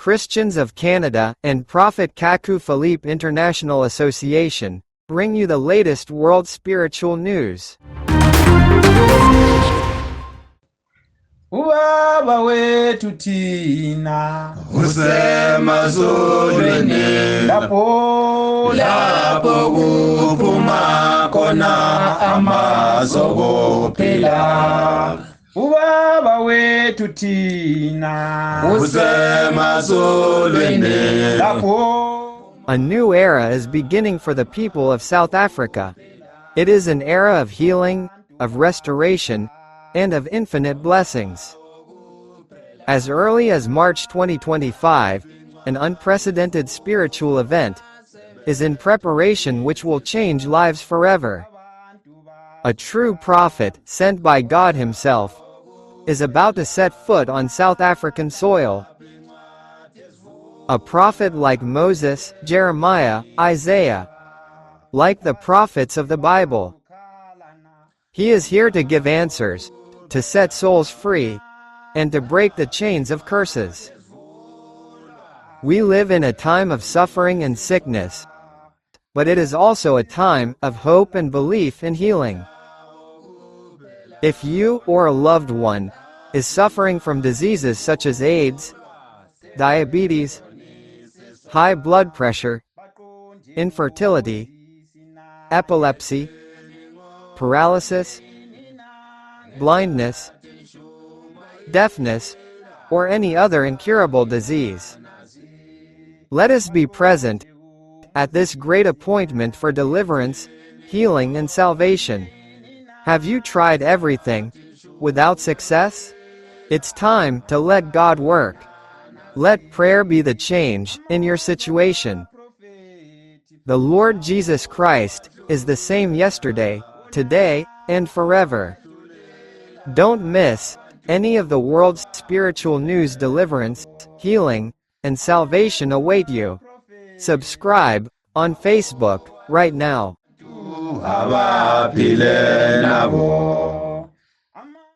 Christians of Canada and Prophet Kaku Philippe International Association bring you the latest world spiritual news. Ubaba wethu thina usemazulwini lapho kuphuma khona amazokuphila. Ubaba wethu thina usemazulwini lapho. A new era is beginning for the people of South Africa. It is an era of healing, of restoration, and of infinite blessings. As early as March 2025, an unprecedented spiritual event is in preparation which will change lives forever. A true prophet, sent by God Himself, is about to set foot on South African soil. A prophet like Moses, Jeremiah, Isaiah, like the prophets of the Bible. He is here to give answers, to set souls free, and to break the chains of curses. We live in a time of suffering and sickness, but it is also a time of hope and belief in healing. If you or a loved one is suffering from diseases such as AIDS, diabetes, high blood pressure, infertility, epilepsy, paralysis, blindness, deafness, or any other incurable disease, let us be present at this great appointment for deliverance, healing, and salvation. Have you tried everything without success? It's time to let God work. Let prayer be the change in your situation. The Lord Jesus Christ is the same yesterday, today, and forever. Don't miss any of the world's spiritual news. Deliverance, healing, and salvation await you. Subscribe on Facebook right now. abaphile nabo.